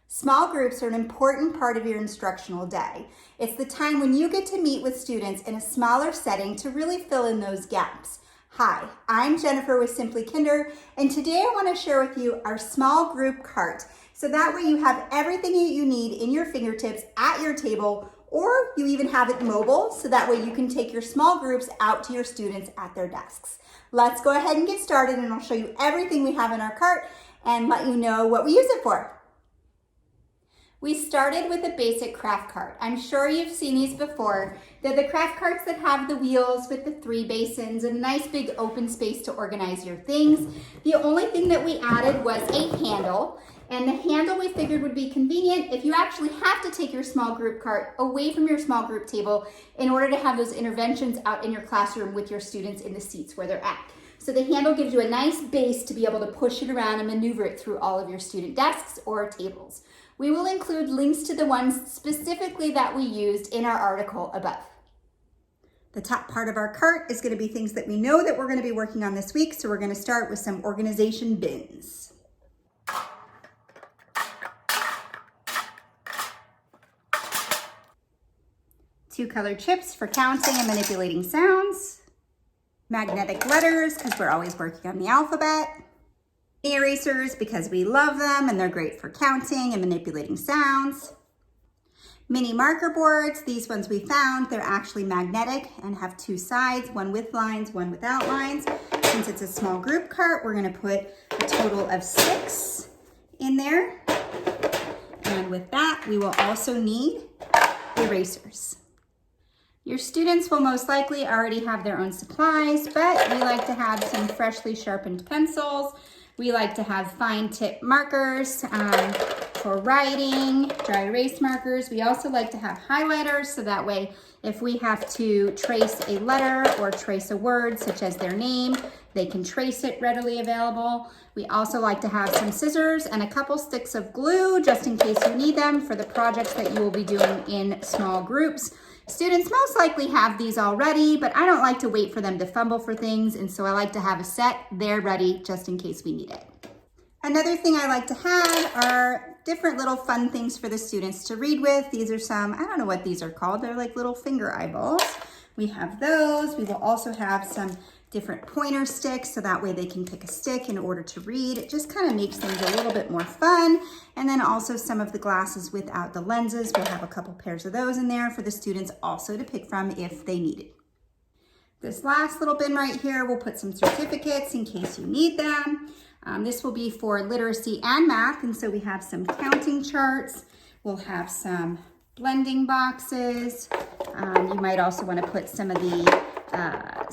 Small groups are an important part of your instructional day. It's the time when you get to meet with students in a smaller setting to really fill in those gaps. Hi, I'm Jennifer with Simply Kinder, and today I want to share with you our small group cart. So that way you have everything that you need in your fingertips at your table, or you even have it mobile, so that way you can take your small groups out to your students at their desks. Let's go ahead and get started, and I'll show you everything we have in our cart and let you know what we use it for. We started with a basic craft cart. I'm sure you've seen these before. They're the craft carts that have the wheels with the 3 basins and a nice big open space to organize your things. The only thing that we added was a handle, and the handle we figured would be convenient if you actually have to take your small group cart away from your small group table in order to have those interventions out in your classroom with your students in the seats where they're at. So the handle gives you a nice base to be able to push it around and maneuver it through all of your student desks or tables. We will include links to the ones specifically that we used in our article above. The top part of our cart is going to be things that we know that we're going to be working on this week, so we're going to start with some organization bins. Two colored chips for counting and manipulating sounds. Magnetic letters, because we're always working on the alphabet. Erasers, because we love them and they're great for counting and manipulating sounds. Mini marker boards, these ones we found, they're actually magnetic and have 2 sides, one with lines, one without lines. Since it's a small group cart, we're going to put a total of 6 in there. And with that, we will also need erasers. Your students will most likely already have their own supplies, but we like to have some freshly sharpened pencils. We like to have fine tip markers for writing, dry erase markers. We also like to have highlighters, so that way if we have to trace a letter or trace a word such as their name, they can trace it readily available. We also like to have some scissors and a couple sticks of glue just in case you need them for the projects that you will be doing in small groups. Students most likely have these already, but I don't like to wait for them to fumble for things, and so I like to have a set there ready just in case we need it. Another thing I like to have are different little fun things for the students to read with. These are some, I don't know what these are called, they're like little finger eyeballs. We have those. We will also have some different pointer sticks, so that way they can pick a stick in order to read. It just kind of makes things a little bit more fun. And then also some of the glasses without the lenses. We'll have a couple pairs of those in there for the students also to pick from if they need it. This last little bin right here, we'll put some certificates in case you need them. This will be for literacy and math, and so we have some counting charts. We'll have some blending boxes. You might also want to put some of the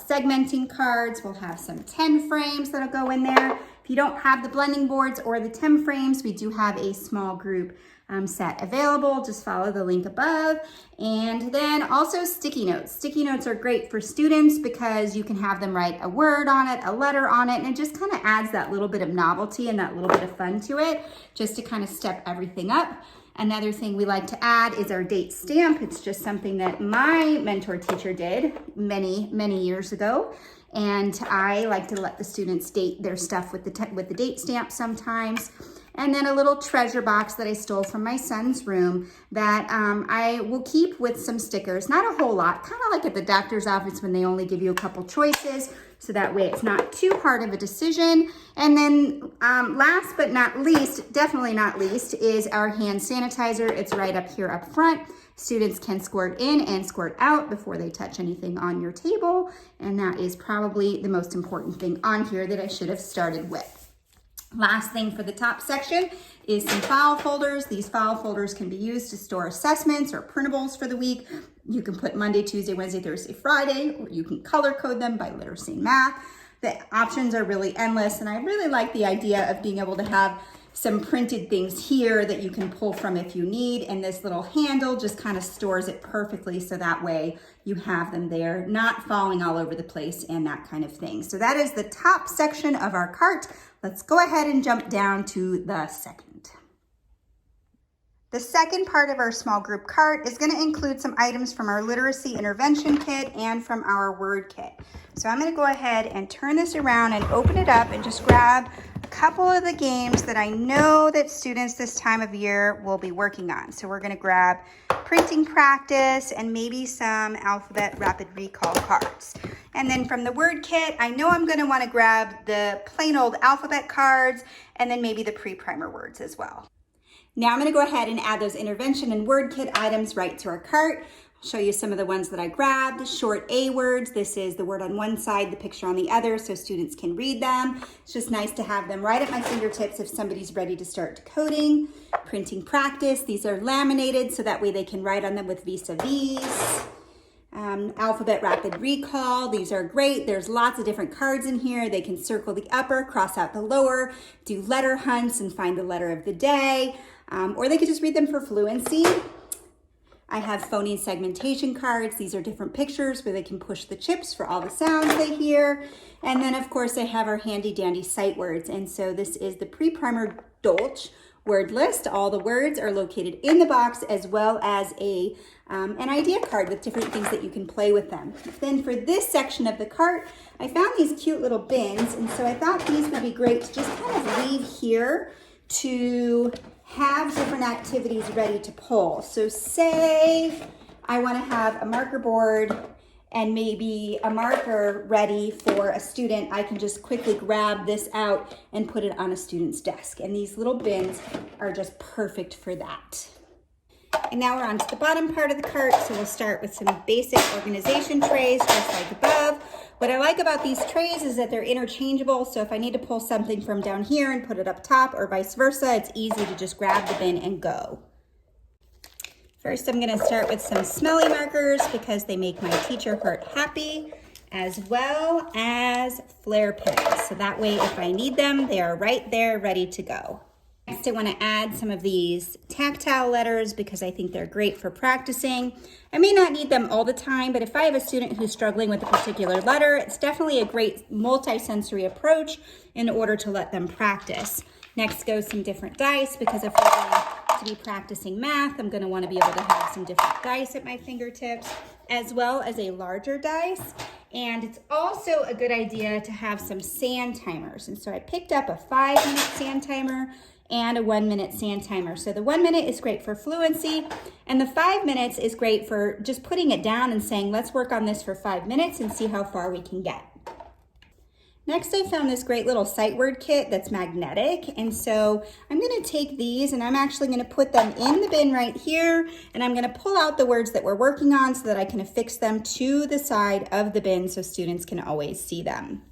segmenting cards. We'll have some 10 frames that'll go in there. If you don't have the blending boards or the 10 frames, we do have a small group set available. Just follow the link above. And then also sticky notes. Sticky notes are great for students because you can have them write a word on it, a letter on it, and it just kind of adds that little bit of novelty and that little bit of fun to it, just to kind of step everything up. Another thing we like to add is our date stamp. It's just something that my mentor teacher did many, many years ago. And I like to let the students date their stuff with the date stamp sometimes. And then a little treasure box that I stole from my son's room that I will keep with some stickers. Not a whole lot, kind of like at the doctor's office when they only give you a couple choices. So that way it's not too hard of a decision. And then last but not least, definitely not least, is our hand sanitizer. It's right up here up front. Students can squirt in and squirt out before they touch anything on your table. And that is probably the most important thing on here that I should have started with. Last thing for the top section is some file folders. These file folders can be used to store assessments or printables for the week. You can put Monday, Tuesday, Wednesday, Thursday, Friday, or you can color code them by literacy and math. The options are really endless, and I really like the idea of being able to have some printed things here that you can pull from if you need, and this little handle just kind of stores it perfectly, so that way you have them there, not falling all over the place and that kind of thing. So that is the top section of our cart. Let's go ahead and jump down to the second. The second part of our small group cart is going to include some items from our literacy intervention kit and from our word kit. So I'm going to go ahead and turn this around and open it up and just grab a couple of the games that I know that students this time of year will be working on. So we're gonna grab printing practice and maybe some alphabet rapid recall cards. And then from the word kit, I know I'm gonna wanna grab the plain old alphabet cards and then maybe the pre-primer words as well. Now I'm gonna go ahead and add those intervention and word kit items right to our cart. I'll show you some of the ones that I grabbed. Short A words, this is the word on one side, the picture on the other, so students can read them. It's just nice to have them right at my fingertips if somebody's ready to start decoding. Printing practice, these are laminated so that way they can write on them with vis-a-vis. Alphabet rapid recall, these are great. There's lots of different cards in here. They can circle the upper, cross out the lower, do letter hunts and find the letter of the day, or they could just read them for fluency. I have phoneme segmentation cards. These are different pictures where they can push the chips for all the sounds they hear. And then of course I have our handy dandy sight words. And so this is the pre-primer Dolch word list. All the words are located in the box, as well as an idea card with different things that you can play with them. Then for this section of the cart, I found these cute little bins. And so I thought these would be great to just kind of leave here to have different activities ready to pull. So say I want to have a marker board and maybe a marker ready for a student, I can just quickly grab this out and put it on a student's desk. And these little bins are just perfect for that. And now we're on to the bottom part of the cart. So we'll start with some basic organization trays, just like above. What I like about these trays is that they're interchangeable. So if I need to pull something from down here and put it up top or vice versa, it's easy to just grab the bin and go. First, I'm gonna start with some smelly markers because they make my teacher heart happy, as well as flare pens. So that way, if I need them, they are right there, ready to go. Next, I wanna add some of these tactile letters because I think they're great for practicing. I may not need them all the time, but if I have a student who's struggling with a particular letter, it's definitely a great multi-sensory approach in order to let them practice. Next goes some different dice because if we're going to be practicing math, I'm gonna wanna be able to have some different dice at my fingertips, as well as a larger dice. And it's also a good idea to have some sand timers. And so I picked up a 5-minute sand timer and a 1-minute sand timer. So the 1 minute is great for fluency, and the 5 minutes is great for just putting it down and saying, let's work on this for 5 minutes and see how far we can get. Next, I found this great little sight word kit that's magnetic. And so I'm gonna take these and I'm actually gonna put them in the bin right here, and I'm gonna pull out the words that we're working on so that I can affix them to the side of the bin so students can always see them.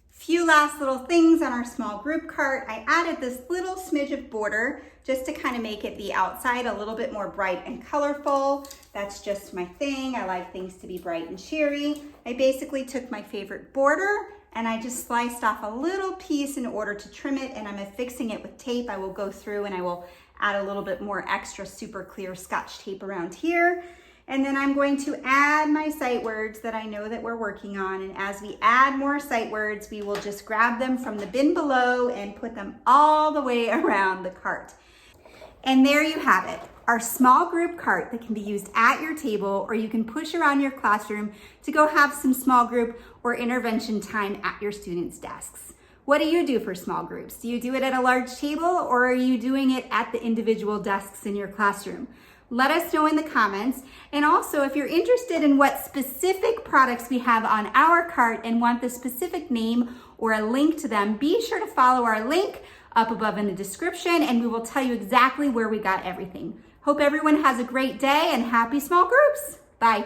Few last little things on our small group cart. I added this little smidge of border just to kind of make it the outside a little bit more bright and colorful. That's just my thing. I like things to be bright and cheery. I basically took my favorite border and I just sliced off a little piece in order to trim it, and I'm affixing it with tape. I will go through and I will add a little bit more extra super clear Scotch tape around here. And then I'm going to add my sight words that I know that we're working on. And as we add more sight words, we will just grab them from the bin below and put them all the way around the cart. And there you have it, our small group cart that can be used at your table, or you can push around your classroom to go have some small group or intervention time at your students' desks. What do you do for small groups? Do you do it at a large table, or are you doing it at the individual desks in your classroom? Let us know in the comments. And also, if you're interested in what specific products we have on our cart and want the specific name or a link to them, be sure to follow our link up above in the description, and we will tell you exactly where we got everything. Hope everyone has a great day and happy small groups. Bye.